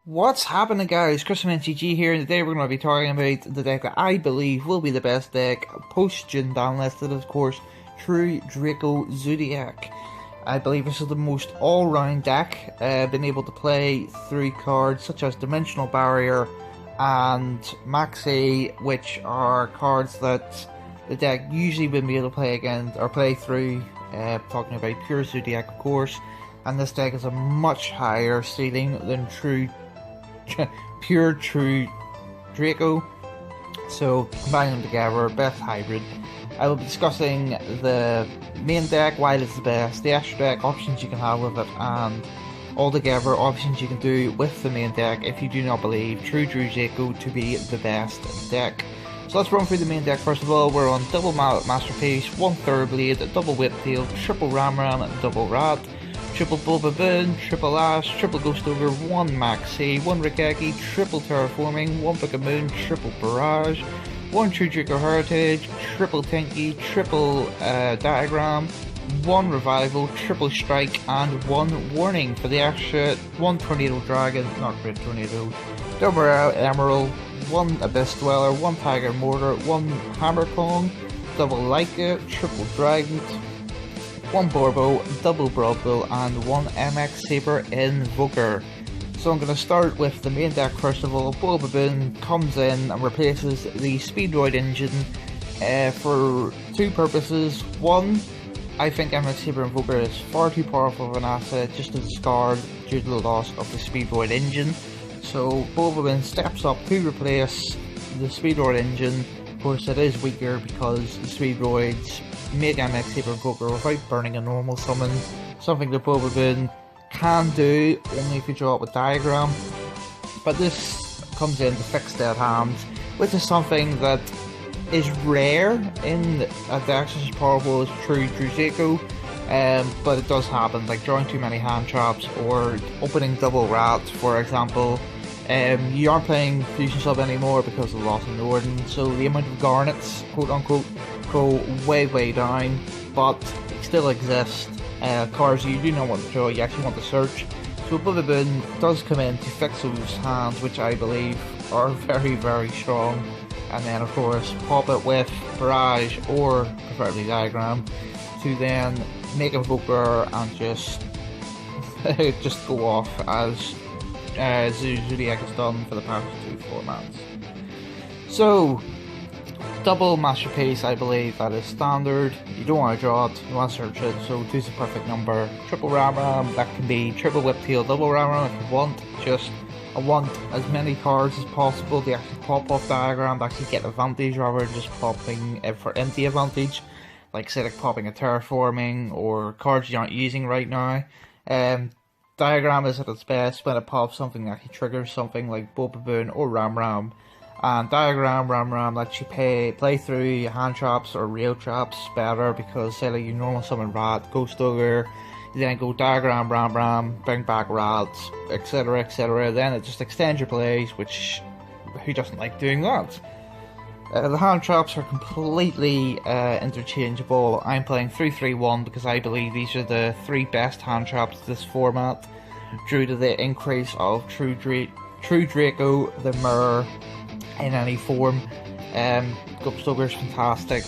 What's happening, guys? Chris from NCG here, and today we're going to be talking about the deck that I believe will be the best deck post-Jin down listed, of course, True Draco Zoodiac. I believe this is the most all-round deck, been able to play through cards such as Dimensional Barrier and Maxi, which are cards that the deck usually wouldn't be able to play against or play through, talking about pure Zoodiac, of course, and this deck is a much higher ceiling than pure true Draco, so combining them together, best hybrid. I will be discussing the main deck, why it's the best, the extra deck, options you can have with it, and altogether options you can do with the main deck if you do not believe True Draco to be the best deck. So let's run through the main deck. First of all, we're on double Masterpiece, 1 Thoroughblade, double Whiptail, triple Ramram, double Rat, triple Bulbaboon, triple Ash, triple Ghost Ogre, 1 Maxi, 1 Rikeki, triple Terraforming, 1 Pokemon, triple Barrage, 1 True Draco Heritage, triple Tinky, triple Diagram, 1 Revival, triple Strike, and 1 Warning for the extra, 1 Tornado Dragon, not Great Tornado, double Emerald, 1 Abyss Dweller, 1 Tiger Mortar, 1 Hammer Kong, double Leica, triple Dragon, 1 Borbo, double Broadbill, and 1 MX Saber Invoker. So I'm going to start with the main deck first of all. Bulbaboon comes in and replaces the Speedroid engine for two purposes. One, I think MX Saber Invoker is far too powerful of an asset just to discard due to the loss of the Speedroid engine. So Bulbaboon steps up to replace the Speedroid engine. Of course it is weaker because the Speedroids make MX Saber Invoker without burning a normal summon, something that Bulbaboon can do only if you draw it with Diagram, but this comes in to fix dead hands, which is something that is rare in a deck as powerful as True Draco, but it does happen, like drawing too many hand traps or opening double Rats, for example. You aren't playing Fusion Sub anymore because of the loss of Norden, so the amount of Garnets, quote unquote, go way down, but still exist. Cards you do not want to draw, you actually want to search. So Bulbaboon does come in to fix those hands, which I believe are very strong. And then of course pop it with Barrage or preferably Diagram to then make a Invoker and just go off as Zoodiac has done for the past 2 formats. So double Masterpiece, I believe that is standard. You don't want to draw it, you want to search it, so 2 is the perfect number. Triple Ramram, that can be triple Whiptail, double Ramram if you want. I want as many cards as possible to actually pop off Diagram, to actually get advantage rather than just popping it for empty advantage. Like say like popping a Terraforming or cards you aren't using right now. Diagram is at its best when it pops something that actually triggers something like Bulbaboon or Ramram. And Diagram, Ramram lets you play through hand traps or rail traps better, because say like you normal summon Rat, Ghost Ogre, you then go Diagram, Ramram, bring back Rats, etc, then it just extends your plays, which who doesn't like doing that? The hand traps are completely interchangeable. I'm playing 3-3-1 because I believe these are the 3 best hand traps this format, due to the increase of True Draco, the Mirror, in any form. Ghost Ogre is fantastic.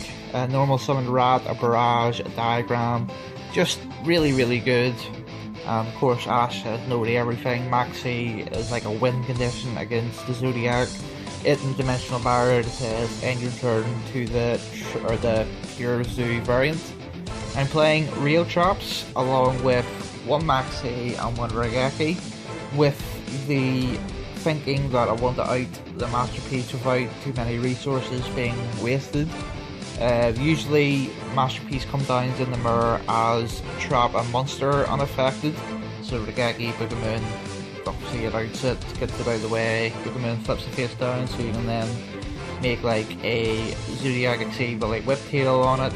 Normal summon Rat, a Barrage, a Diagram, just really good. And of course Ash has nobody everything. Maxi is like a win condition against the Zoodiac. It in Dimensional Barrier says end your turn to the pure Zoo variant. I'm playing Real Traps along with 1 Maxi and 1 Rikeki, with the thinking that I want to out the Masterpiece without too many resources being wasted. Usually Masterpiece comes down in the mirror as Trap and Monster unaffected, so Rikeki, Pokemon, obviously it outs it, gets it out of the way, Pokemon flips the face down so you can then make like a Zoodiac Exceed with like Whiptail on it.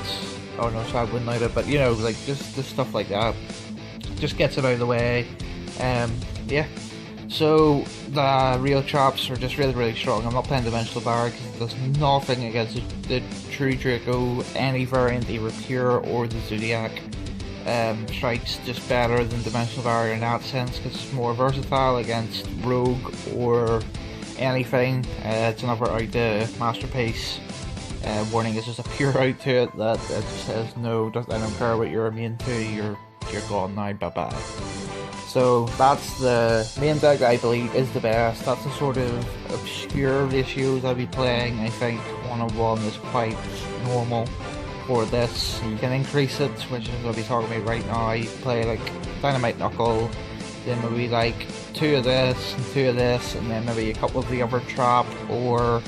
Oh no, so I wouldn't out it, but you know, like just stuff like that. Just gets it out of the way. Yeah. So the Real Traps are just really strong. I'm not playing Dimensional Barrier because it does nothing against the True Draco, any variant, either Pure or the Zoodiac. strikes just better than Dimensional Barrier in that sense, because it's more versatile against Rogue or anything. It's another out the Masterpiece. Warning is just a pure out to it that it just says no, I don't care what you're immune to, you're gone now, bye bye. So that's the main deck that I believe is the best. That's the sort of obscure ratios I'll be playing. I think 1-on-1 is quite normal for this. You can increase it, which is what I'll be talking about right now. You play like Dynamite Knuckle, then maybe like 2 of this and 2 of this, and then maybe a couple of the other trap or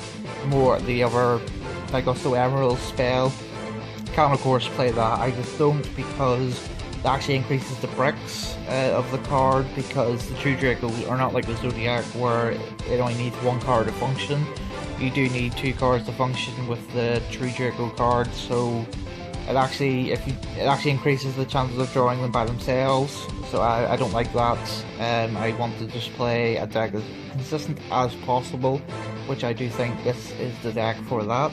more the other like Gusto Emerald spell. Can of course play that. I just don't, because it actually increases the bricks of the card, because the True Draco are not like the Zoodiac where it only needs 1 card to function. You do need 2 cards to function with the True Draco card, so it actually increases the chances of drawing them by themselves. So I don't like that. I want to just play a deck as consistent as possible, which I do think this is the deck for that.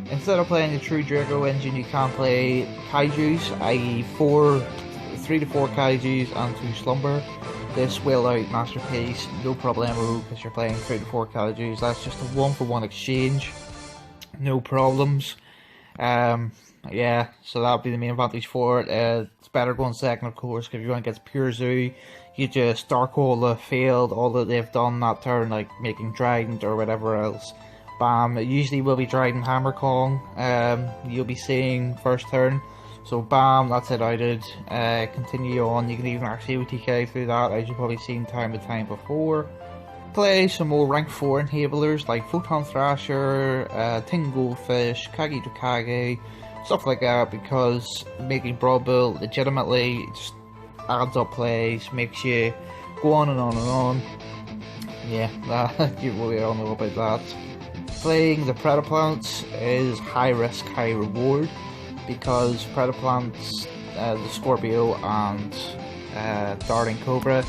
Instead of playing the True Draco engine, you can play Kaijus, i.e. 3 to 4 Kaijus and 2 Slumber. This will out Masterpiece, no problemo, because you're playing 3 to 4 Kaijus. That's just a 1-for-1 exchange, no problems. Yeah, so that'll be the main advantage for it. It's better going second, of course, because if you're going against Pure Zoo, you just Dark Hole the field, all that they've done that turn, like making Trident or whatever else. Bam, it usually will be Trident Hammer Kong, you'll be seeing first turn. So bam, that's it outed. Continue on, you can even actually OTK through that, as you've probably seen time and time before. Play some more rank 4 enablers like Photon Thrasher, Ting Goldfish, Kage to Kage, stuff like that, because making Broad Bull legitimately just adds up plays, makes you go on and on and on. Yeah, you really all know about that. Playing the Predaplanets is high risk, high reward, because Predaplanets, the Scorpio and Darting Cobra,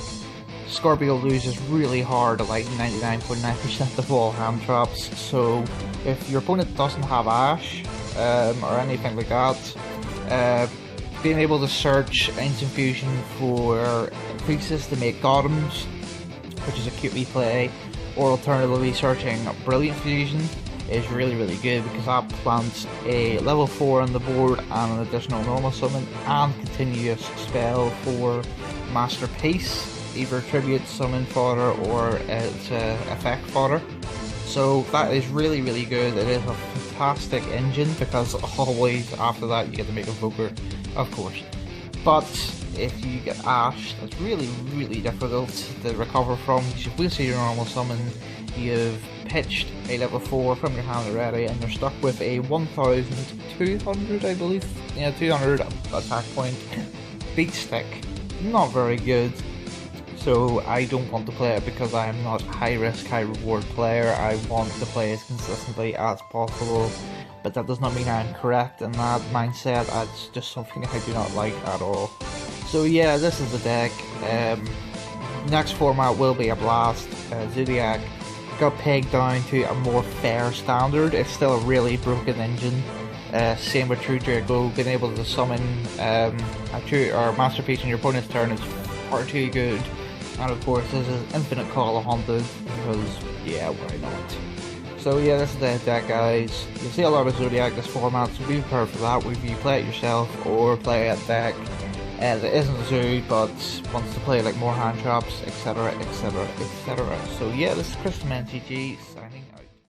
Scorpio loses really hard at like 99.9% of all hand traps, so if your opponent doesn't have Ash or anything like that, being able to search Ancient Fusion for Priestess to make Gothams, which is a cute replay, or alternatively searching Brilliant Fusion, is really good, because that plants a level 4 on the board and an additional normal summon and continuous spell for Masterpiece, either tribute summon fodder or it's effect fodder. So that is really good. It is a fantastic engine, because always after that you get to make Invoker, of course. But if you get Ash, that's really difficult to recover from, because you've wasted your normal summon, you've pitched a level 4 from your hand already, and you're stuck with a 1200, I believe, 200 attack point beat stick. Not very good. So I don't want to play it, because I am not a high risk, high reward player. I want to play as consistently as possible, but that does not mean I'm correct in that mindset. That's just something I do not like at all. So yeah, this is the deck. Next format will be a blast. Zoodiac got pegged down to a more fair standard. It's still a really broken engine. Same with True Draco, being able to summon a Masterpiece on your opponent's turn is far too good. And of course this is Infinite Call of Haunted, because yeah, why not? So yeah, this is the deck, guys. You'll see a lot of Zoodiac this format, so be prepared for that, whether you play it yourself or play a deck that isn't Zoo but wants to play like more hand traps, etc. So yeah, this is Chris from NCG.